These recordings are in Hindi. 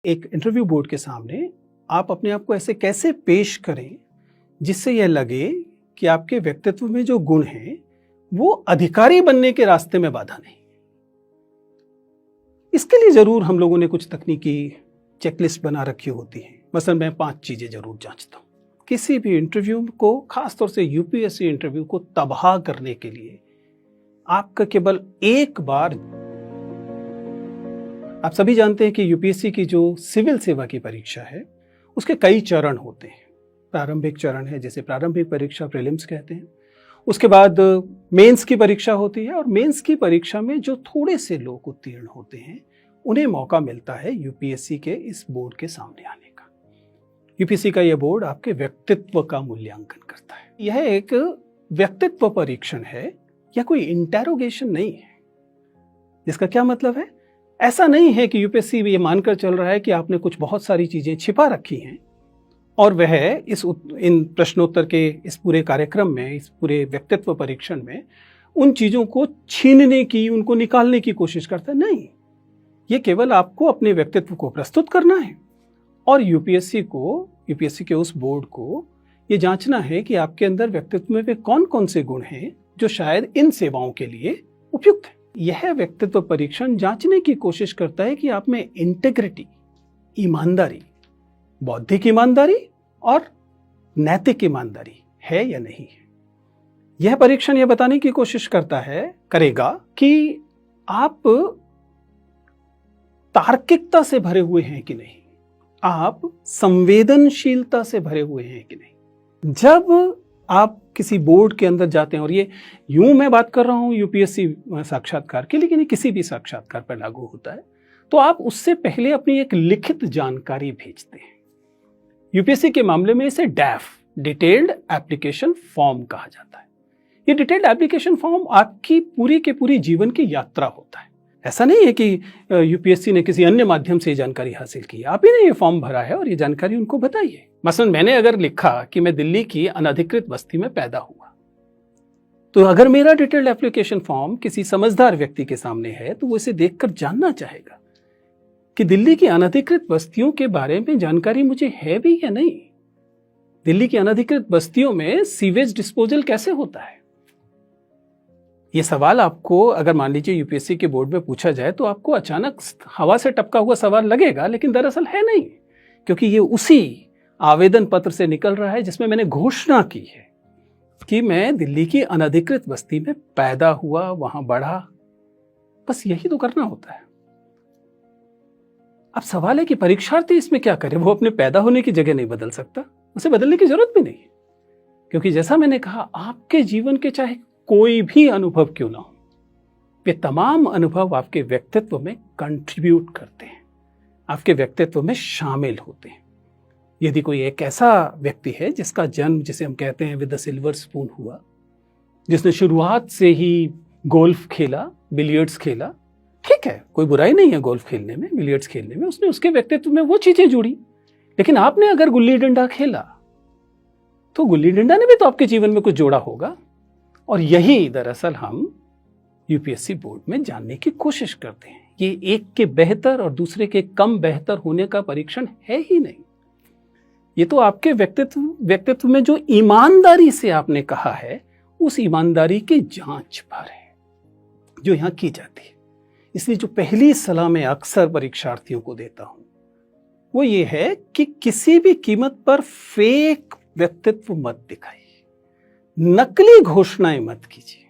एक इंटरव्यू बोर्ड के सामने आप अपने आप को ऐसे कैसे पेश करें जिससे यह लगे कि आपके व्यक्तित्व में जो गुण हैं वो अधिकारी बनने के रास्ते में बाधा नहीं। इसके लिए जरूर हम लोगों ने कुछ तकनीकी चेकलिस्ट बना रखी होती है। मसलन मैं 5 चीजें जरूर जांचता हूं किसी भी इंटरव्यू को, खासतौर से यूपीएससी इंटरव्यू को तबाह करने के लिए। आपका केवल एक बार, आप सभी जानते हैं कि यूपीएससी की जो सिविल सेवा की परीक्षा है उसके कई चरण होते हैं। प्रारंभिक चरण है जिसे प्रारंभिक परीक्षा प्रीलिम्स कहते हैं। उसके बाद मेंस की परीक्षा होती है और मेंस की परीक्षा में जो थोड़े से लोग उत्तीर्ण होते हैं उन्हें मौका मिलता है यूपीएससी के इस बोर्ड के सामने आने का। यूपीएससी का यह बोर्ड आपके व्यक्तित्व का मूल्यांकन करता है। यह एक व्यक्तित्व परीक्षण है या कोई इंटेरोगेशन नहीं है। जिसका क्या मतलब है? ऐसा नहीं है कि यूपीएससी ये मानकर चल रहा है कि आपने कुछ बहुत सारी चीजें छिपा रखी हैं और वह इन प्रश्नोत्तर के इस पूरे कार्यक्रम में, इस पूरे व्यक्तित्व परीक्षण में उन चीजों को छीनने की, उनको निकालने की कोशिश करता है। नहीं, ये केवल आपको अपने व्यक्तित्व को प्रस्तुत करना है और यूपीएससी के उस बोर्ड को ये जांचना है कि आपके अंदर व्यक्तित्व में वे कौन कौन से गुण हैं जो शायद इन सेवाओं के लिए उपयुक्त है। यह व्यक्तित्व परीक्षण जांचने की कोशिश करता है कि आप में इंटेग्रिटी, ईमानदारी, बौद्धिक ईमानदारी और नैतिक ईमानदारी है या नहीं है। यह परीक्षण यह बताने की कोशिश करेगा कि आप तार्किकता से भरे हुए हैं कि नहीं, आप संवेदनशीलता से भरे हुए हैं कि नहीं। जब आप किसी बोर्ड के अंदर जाते हैं, और ये यूं मैं बात कर रहा हूं यूपीएससी साक्षात्कार की, लेकिन ये किसी भी साक्षात्कार पर लागू होता है, तो आप उससे पहले अपनी एक लिखित जानकारी भेजते हैं। यूपीएससी के मामले में इसे डैफ, डिटेल्ड एप्लीकेशन फॉर्म कहा जाता है। ये डिटेल्ड एप्लीकेशन फॉर्म आपकी पूरी के पूरी जीवन की यात्रा होता है। ऐसा नहीं है कि यूपीएससी ने किसी अन्य माध्यम से जानकारी हासिल की, आप ही ने ये फॉर्म भरा है और ये जानकारी उनको बताई है। मसलन मैंने अगर लिखा कि मैं दिल्ली की अनधिकृत बस्ती में पैदा हुआ, तो अगर मेरा डिटेल्ड एप्लीकेशन फॉर्म किसी समझदार व्यक्ति के सामने है तो वो इसे देखकर जानना चाहेगा कि दिल्ली की अनधिकृत बस्तियों के बारे में जानकारी मुझे है भी या नहीं। दिल्ली की अनधिकृत बस्तियों में सीवेज डिस्पोजल कैसे होता है। ये सवाल आपको अगर मान लीजिए यूपीएससी के बोर्ड में पूछा जाए तो आपको अचानक हवा से टपका हुआ सवाल लगेगा, लेकिन दरअसल है नहीं, क्योंकि ये उसी आवेदन पत्र से निकल रहा है जिसमें मैंने घोषणा की है कि मैं दिल्ली की अनधिकृत बस्ती में पैदा हुआ, वहां बढ़ा। बस यही तो करना होता है। अब सवाल है कि परीक्षार्थी इसमें क्या करे। वो अपने पैदा होने की जगह नहीं बदल सकता, उसे बदलने की जरूरत भी नहीं, क्योंकि जैसा मैंने कहा, आपके जीवन के चाहे कोई भी अनुभव क्यों ना हो, वे तमाम अनुभव आपके व्यक्तित्व में कंट्रीब्यूट करते हैं, आपके व्यक्तित्व में शामिल होते हैं। यदि कोई एक ऐसा व्यक्ति है जिसका जन्म, जिसे हम कहते हैं विद द सिल्वर स्पून हुआ, जिसने शुरुआत से ही गोल्फ खेला, बिलियर्ड्स खेला, ठीक है, कोई बुराई नहीं है गोल्फ खेलने में, बिलियर्ड्स खेलने में, उसने उसके व्यक्तित्व में वो चीजें जुड़ी। लेकिन आपने अगर गुल्ली डंडा खेला तो गुल्ली डंडा ने भी तो आपके जीवन में कुछ जोड़ा होगा। और यही दरअसल हम यूपीएससी बोर्ड में जानने की कोशिश करते हैं। ये एक के बेहतर और दूसरे के कम बेहतर होने का परीक्षण है ही नहीं। ये तो आपके व्यक्तित्व में जो ईमानदारी से आपने कहा है, उस ईमानदारी की जांच पर है जो यहां की जाती है। इसलिए जो पहली सलाह मैं अक्सर परीक्षार्थियों को देता हूं वो ये है कि किसी भी कीमत पर फेक व्यक्तित्व मत दिखाइए, नकली घोषणाएं मत कीजिए।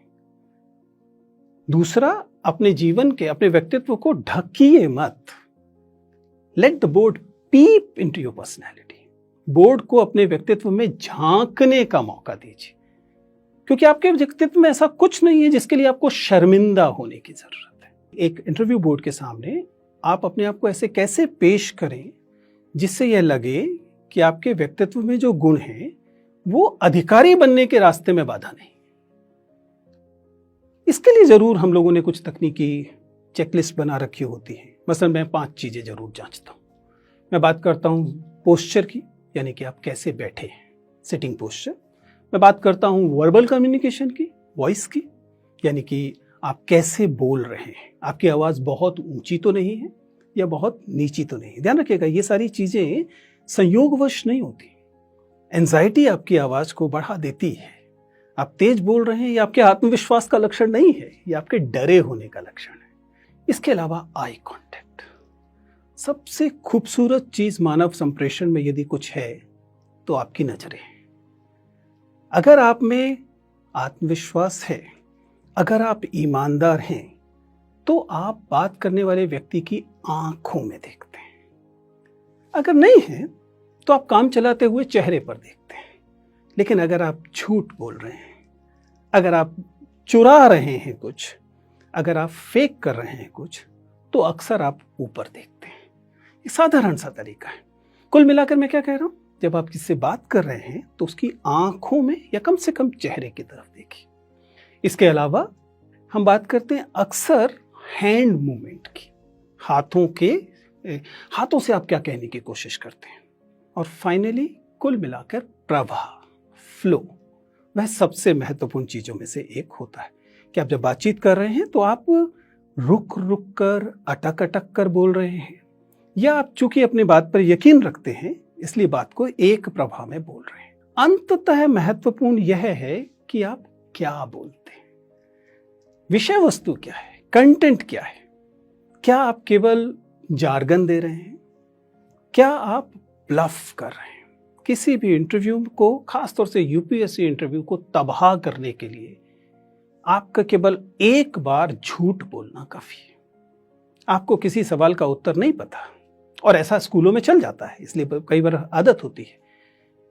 दूसरा, अपने जीवन के, अपने व्यक्तित्व को ढकिए मत। Let the board peep into your personality. Board को अपने व्यक्तित्व में झांकने का मौका दीजिए, क्योंकि आपके व्यक्तित्व में ऐसा कुछ नहीं है जिसके लिए आपको शर्मिंदा होने की जरूरत है। एक इंटरव्यू बोर्ड के सामने आप अपने आप को ऐसे कैसे पेश करें जिससे यह लगे कि आपके व्यक्तित्व में जो गुण हैं वो अधिकारी बनने के रास्ते में बाधा नहीं। इसके लिए जरूर हम लोगों ने कुछ तकनीकी चेकलिस्ट बना रखी होती है। मसलन मैं 5 चीजें जरूर जांचता हूं। मैं बात करता हूं पोस्चर की, यानी कि आप कैसे बैठे हैं, सिटिंग पोस्चर। मैं बात करता हूं वर्बल कम्युनिकेशन की, वॉइस की, यानी कि आप कैसे बोल रहे हैं, आपकी आवाज बहुत ऊंची तो नहीं है या बहुत नीची तो नहीं। ध्यान रखिएगा, ये सारी चीजें संयोगवश नहीं होती। एंजाइटी आपकी आवाज को बढ़ा देती है। आप तेज बोल रहे हैं, ये आपके आत्मविश्वास का लक्षण नहीं है, ये आपके डरे होने का लक्षण है। इसके अलावा आई कांटेक्ट, सबसे खूबसूरत चीज मानव संप्रेषण में यदि कुछ है तो आपकी नजरें। अगर आप में आत्मविश्वास है, अगर आप ईमानदार हैं, तो आप बात करने वाले व्यक्ति की आंखों में देखते हैं। अगर नहीं है तो आप काम चलाते हुए चेहरे पर देखते हैं। लेकिन अगर आप झूठ बोल रहे हैं, अगर आप चुरा रहे हैं कुछ, अगर आप फेक कर रहे हैं कुछ, तो अक्सर आप ऊपर देखते हैं। एक साधारण सा तरीका है। कुल मिलाकर मैं क्या कह रहा हूं, जब आप किससे बात कर रहे हैं तो उसकी आंखों में या कम से कम चेहरे की तरफ देखिए। इसके अलावा हम बात करते हैं अक्सर हैंड मूवमेंट की, हाथों से आप क्या कहने की कोशिश करते हैं। और फाइनली कुल मिलाकर प्रवाह, फ्लो, वह सबसे महत्वपूर्ण चीजों में से एक होता है कि आप जब बातचीत कर रहे हैं तो आप रुक रुक कर, अटक अटक कर बोल रहे हैं, या आप चूंकि अपनी बात पर यकीन रखते हैं इसलिए बात को एक प्रवाह में बोल रहे हैं। अंततः महत्वपूर्ण यह है कि आप क्या बोलते हैं, विषय वस्तु क्या है, कंटेंट क्या है। क्या आप केवल जार्गन दे रहे हैं, क्या आप ब्लफ कर रहे हैं। किसी भी इंटरव्यू को, खासतौर से यूपीएससी इंटरव्यू को तबाह करने के लिए आपका केवल एक बार झूठ बोलना काफी है। आपको किसी सवाल का उत्तर नहीं पता, और ऐसा स्कूलों में चल जाता है, इसलिए कई बार आदत होती है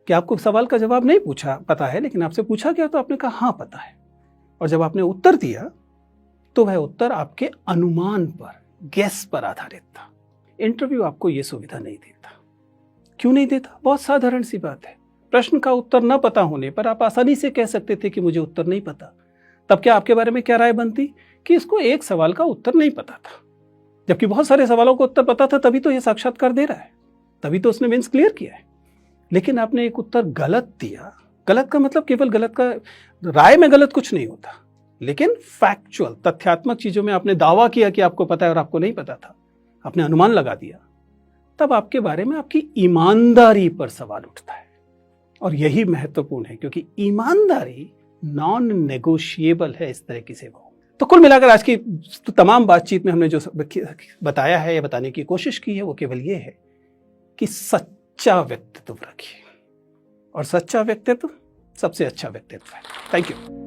कि आपको सवाल का जवाब नहीं पता है, लेकिन आपसे पूछा गया तो आपने कहा हाँ पता है, और जब आपने उत्तर दिया तो वह उत्तर आपके अनुमान पर, गेस पर आधारित था। इंटरव्यू आपको यह सुविधा नहीं देता। क्यों नहीं देता? बहुत साधारण सी बात है। प्रश्न का उत्तर न पता होने पर आप आसानी से कह सकते थे कि मुझे उत्तर नहीं पता। तब क्या आपके बारे में क्या राय बनती कि इसको एक सवाल का उत्तर नहीं पता था, जबकि बहुत सारे सवालों का उत्तर पता था, तभी तो यह साक्षात्कार दे रहा है, तभी तो उसने मेंस क्लियर किया है। लेकिन आपने एक उत्तर गलत दिया। गलत का मतलब केवल गलत का, राय में गलत कुछ नहीं होता, लेकिन फैक्चुअल, तथ्यात्मक चीजों में आपने दावा किया कि आपको पता है और आपको नहीं पता था, आपने अनुमान लगा दिया, तब आपके बारे में आपकी ईमानदारी पर सवाल उठता है। और यही महत्वपूर्ण है, क्योंकि ईमानदारी नॉन नेगोशिएबल है इस तरह की सेवाओं। तो कुल मिलाकर आज की तमाम बातचीत में हमने जो बताया है या बताने की कोशिश की है वो केवल ये है कि सच्चा व्यक्तित्व रखिए, और सच्चा व्यक्तित्व सबसे अच्छा व्यक्तित्व है। Thank you.